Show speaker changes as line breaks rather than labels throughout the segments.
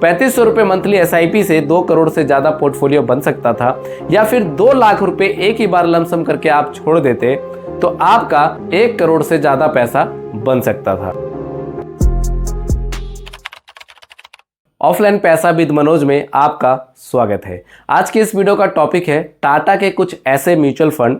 3500 रुपये monthly SIP से 2 करोड़ से ज़्यादा पोर्टफोलियो बन सकता था, या फिर 2 लाख रुपए एक ही बार लमसम करके आप छोड़ देते तो आपका 1 करोड़ से ज़्यादा पैसा बन सकता था। ऑफलाइन पैसा विद मनोज में आपका स्वागत है। आज की इस वीडियो का टॉपिक है टाटा के कुछ ऐसे म्यूचुअल फंड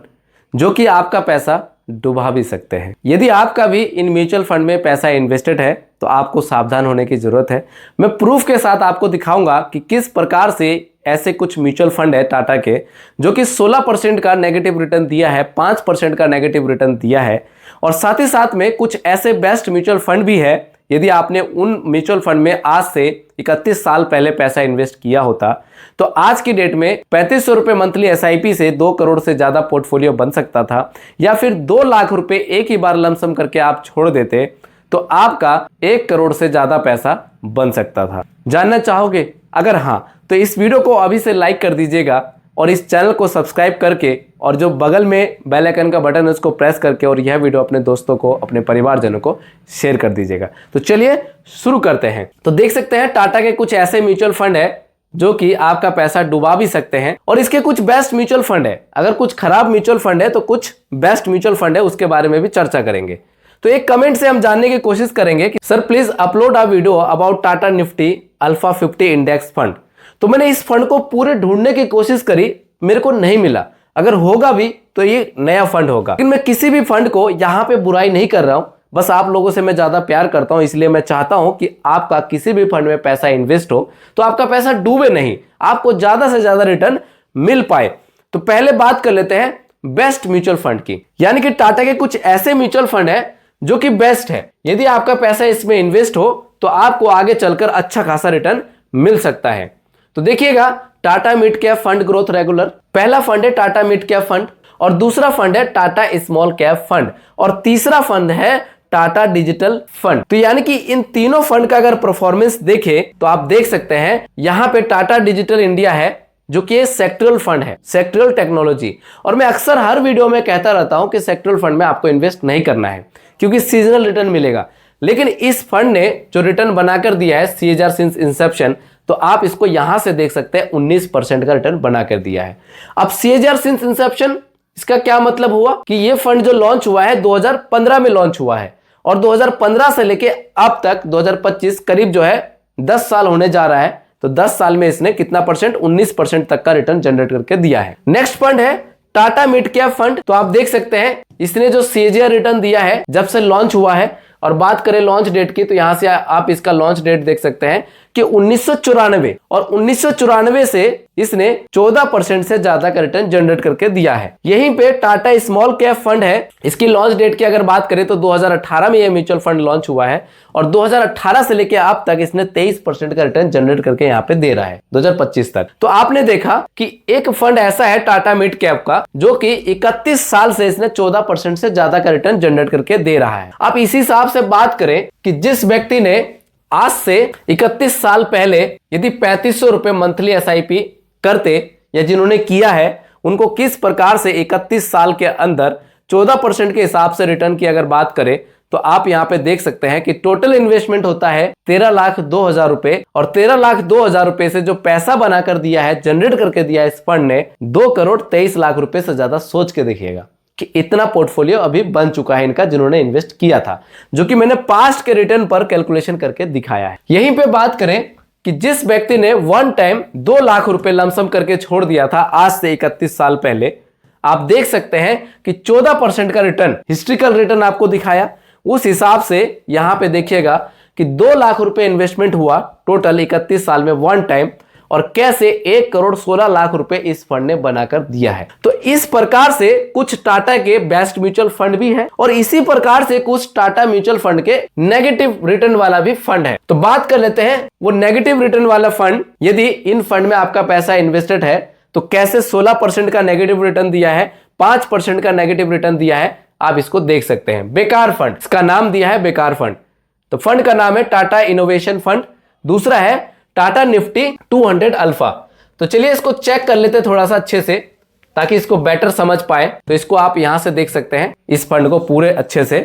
जो कि आपका पैसा डुबा भी सकते हैं। यदि आपका भी इन म्यूचुअल फंड में पैसा इन्वेस्टेड है तो आपको सावधान होने की जरूरत है। मैं प्रूफ के साथ आपको दिखाऊंगा कि किस प्रकार से ऐसे कुछ म्यूचुअल फंड है टाटा के जो कि 16% का नेगेटिव रिटर्न दिया है, 5% का नेगेटिव रिटर्न दिया है, और साथ ही साथ में कुछ ऐसे बेस्ट म्यूचुअल फंड भी है। यदि आपने उन म्यूचुअल फंड में आज से 31 साल पहले पैसा इन्वेस्ट किया होता तो आज की डेट में 3500 रुपये मंथली एसआईपी से 2 करोड़ से ज़्यादा पोर्टफोलियो बन सकता था, या फिर 2 लाख रुपए एक ही बार लमसम करके आप छोड़ देते तो आपका 1 करोड़ से ज़्यादा पैसा बन सकता था। जानना चाहोगे? अगर हाँ तो इस वीडियो को अभी से लाइक कर दीजिएगा और इस चैनल को सब्सक्राइब करके और जो बगल में बेल आइकन का बटन है उसको प्रेस करके और यह वीडियो अपने दोस्तों को, अपने परिवारजनों को शेयर कर दीजिएगा। तो चलिए शुरू करते हैं। तो देख सकते हैं टाटा के कुछ ऐसे म्यूचुअल फंड है जो कि आपका पैसा डुबा भी सकते हैं, और इसके कुछ बेस्ट म्यूचुअल फंड है। अगर कुछ खराब म्यूचुअल फंड है तो कुछ बेस्ट म्यूचुअल फंड है, उसके बारे में भी चर्चा करेंगे। तो एक कमेंट से हम जानने की कोशिश करेंगे कि sir please upload a video about Tata Nifty alpha 50 index fund. तो मैंने इस फंड को पूरे ढूंढने की कोशिश करी, मेरे को नहीं मिला। अगर होगा भी तो ये नया फंड होगा। लेकिन मैं किसी भी फंड को यहाँ पे बुराई नहीं कर रहा हूं, बस आप लोगों से मैं ज्यादा प्यार करता हूं, इसलिए मैं चाहता हूं कि आपका किसी भी फंड में पैसा इन्वेस्ट हो तो आपका पैसा डूबे नहीं, आपको ज्यादा से ज्यादा रिटर्न मिल पाए। तो पहले बात कर लेते हैं बेस्ट म्यूचुअल फंड की, यानी कि टाटा के कुछ ऐसे म्यूचुअल फंड है जो कि बेस्ट है। यदि आपका पैसा इसमें इन्वेस्ट हो तो आपको आगे चलकर अच्छा खासा रिटर्न मिल सकता है। तो देखिएगा, Tata mid cap fund growth regular पहला फंड है, टाटा मिड कैप फंड, और दूसरा फंड है टाटा स्मॉल कैप फंड, और तीसरा फंड है टाटा डिजिटल फंड। तो यानी कि इन तीनों फंड का अगर परफॉर्मेंस देखें तो आप देख सकते हैं यहां पे टाटा डिजिटल इंडिया है जो कि सेक्टरल फंड है, सेक्टरल टेक्नोलॉजी। और मैं अक्सर हर वीडियो में कहता रहता हूं कि सेक्टरल फंड में आपको इन्वेस्ट नहीं करना है क्योंकि सीजनल रिटर्न मिलेगा, लेकिन इस फंड ने जो रिटर्न बनाकर दिया है CAGR सिंस इंसेप्शन, तो आप इसको यहां से देख सकते हैं 19% का रिटर्न बनाकर दिया है। अब CAGR सिंस इंसेप्शन, इसका क्या मतलब हुआ कि ये फंड जो लॉन्च हुआ है 2015 में लॉन्च हुआ है, और 2015 से लेके अब तक 2025 करीब जो है 10 साल होने जा रहा है। तो 10 साल में इसने कितना परसेंट, 19% तक का रिटर्न जनरेट करके दिया है। नेक्स्ट फंड है टाटा मिड कैप फंड। तो आप देख सकते हैं इसने जो CAGR रिटर्न दिया है जब से लॉन्च हुआ है, और बात करें लॉन्च डेट की तो यहां से आप इसका लॉन्च डेट देख सकते हैं कि 1994, और 1994 से इसने 14% से ज्यादा का रिटर्न जनरेट करके दिया है। यहीं पे टाटा स्मॉल कैप फंड है, इसकी लॉन्च डेट की अगर बात करें तो 2018 में यह म्यूचुअल फंड लॉन्च हुआ है, और 2018 से लेकर अब तक इसने 23% का रिटर्न जनरेट करके यहाँ पे दे रहा है 2025 तक। तो आपने देखा कि एक फंड ऐसा है टाटा मिड कैप का जो कि 31 साल से इसने 14% से ज्यादा का रिटर्न जनरेट करके दे रहा है। आप इसी हिसाब से बात करें कि जिस व्यक्ति ने आज से 31 साल पहले यदि 3500 रुपए मंथली एसआईपी करते, या जिन्होंने किया है उनको किस प्रकार से 31 साल के अंदर 14% के हिसाब से रिटर्न की अगर बात करें तो आप यहां पे देख सकते हैं कि टोटल इन्वेस्टमेंट होता है 13,02,000 रुपए, और 13,02,000 रुपए से जो पैसा बनाकर दिया है, जनरेट करके दिया है इस फंड ने 2 करोड़ 23 लाख रुपए से ज्यादा। सोच के देखिएगा कि इतना पोर्टफोलियो अभी बन चुका है इनका जिन्होंने इन्वेस्ट किया था, जो कि मैंने पास्ट के रिटर्न पर कैलकुलेशन करके दिखाया है। यहीं पे बात करें कि जिस व्यक्ति ने वन टाइम 2 लाख रुपए लमसम करके छोड़ दिया था आज से 31 साल पहले, आप देख सकते हैं कि 14% का रिटर्न, हिस्ट्रिकल रिटर्न आपको दिखाया। उस हिसाब से यहां पे देखिएगा कि 2 लाख रुपए इन्वेस्टमेंट हुआ टोटल 31 साल में वन टाइम, और कैसे 1 करोड़ 16 लाख रुपए इस फंड ने बनाकर दिया है। तो इस प्रकार से कुछ टाटा के बेस्ट म्यूचुअल फंड भी है, और इसी प्रकार से कुछ टाटा म्यूचुअल फंड के नेगेटिव रिटर्न वाला भी फंड है। तो बात कर लेते हैं वो नेगेटिव रिटर्न वाला फंड। यदि इन फंड में आपका पैसा इन्वेस्टेड है तो कैसे 16% का नेगेटिव रिटर्न दिया है, 5% का नेगेटिव रिटर्न दिया है, आप इसको देख सकते हैं। बेकार फंड, इसका नाम दिया है बेकार फंड। तो फंड का नाम है टाटा इनोवेशन फंड, दूसरा है टाटा निफ्टी 200 अल्फा। तो चलिए इसको चेक कर लेते थोड़ा सा अच्छे से ताकि इसको बेटर समझ पाए। तो इसको आप यहां से देख सकते हैं इस फंड को पूरे अच्छे से।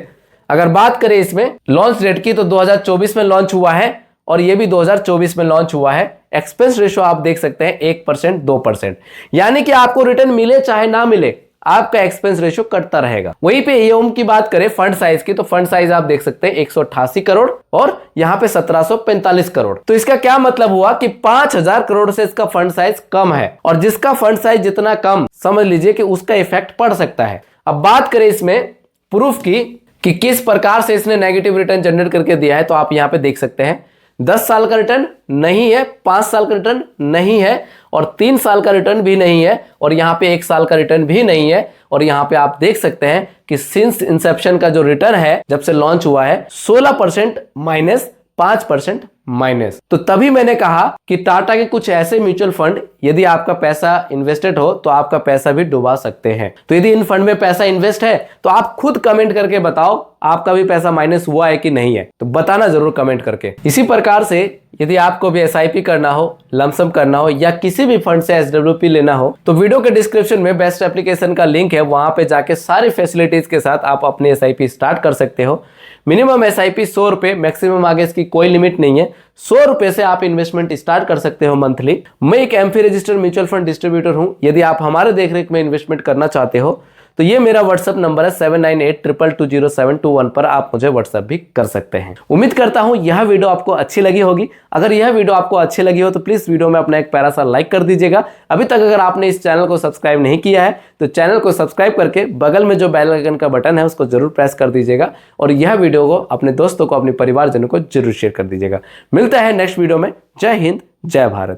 अगर बात करें इसमें लॉन्च डेट की तो 2024 में लॉन्च हुआ है, और ये भी 2024 में लॉन्च हुआ है। एक्सपेंस रेशो आप देख सकते हैं 1% 2%, यानी कि आपको रिटर्न मिले चाहे ना मिले आपका एक्सपेंस रेशो कटता रहेगा। वहीं पे एओम की बात करें फंड साइज की, तो फंड साइज आप देख सकते हैं 188 करोड़ और यहां पे 1745 करोड़। तो इसका क्या मतलब हुआ कि 5000 करोड़ से इसका फंड साइज कम है, और जिसका फंड साइज जितना कम समझ लीजिए कि उसका इफेक्ट पड़ सकता है। अब बात करें इसमें प्रूफ की कि किस प्रकार से इसने नेगेटिव रिटर्न जनरेट करके दिया है, तो आप यहां पे देख सकते हैं 10 साल का रिटर्न नहीं है, 5 साल का रिटर्न नहीं है, और 3 साल का रिटर्न भी नहीं है, और यहां पे 1 साल का रिटर्न भी नहीं है। और यहां पे आप देख सकते हैं कि सिंस इंसेप्शन का जो रिटर्न है जब से लॉन्च हुआ है 16% माइनस 5% माइनस। तो तभी मैंने कहा कि टाटा के कुछ ऐसे म्यूचुअल फंड यदि आपका पैसा इन्वेस्टेड हो तो आपका पैसा भी डुबा सकते हैं। तो यदि इन फंड में पैसा इन्वेस्ट है तो आप खुद कमेंट करके बताओ आपका भी पैसा माइनस हुआ है कि नहीं है, तो बताना जरूर कमेंट करके। इसी प्रकार से यदि आपको भी एसआईपी करना हो, लमसम करना हो, या किसी भी फंड से एसडब्ल्यूपी लेना हो, तो वीडियो के डिस्क्रिप्शन में बेस्ट एप्लीकेशन का लिंक है, वहां पे जाके सारी फैसिलिटीज के साथ आप अपनी एसआईपी स्टार्ट कर सकते हो। मिनिमम एसआईपी 100 रुपए, मैक्सिमम आगे इसकी कोई लिमिट नहीं है। 100 रुपए से आप इन्वेस्टमेंट स्टार्ट कर सकते हो मंथली। मैं एक AMFI registered mutual fund distributor हूं। यदि आप हमारे देखरेख में इन्वेस्टमेंट करना चाहते हो तो ये मेरा व्हाट्सएप नंबर है 7982220721 पर आप मुझे व्हाट्सएप भी कर सकते हैं। उम्मीद करता हूं यह वीडियो आपको अच्छी लगी होगी। अगर यह वीडियो आपको अच्छी लगी हो तो प्लीज वीडियो में अपना एक प्यारा सा लाइक कर दीजिएगा। अभी तक अगर आपने इस चैनल को सब्सक्राइब नहीं किया है तो चैनल को सब्सक्राइब करके बगल में जो बेल आइकन का बटन है उसको जरूर प्रेस कर दीजिएगा, और यह वीडियो को अपने दोस्तों को, अपने परिवारजनों को जरूर शेयर कर दीजिएगा। मिलता है नेक्स्ट वीडियो में। जय हिंद, जय भारत।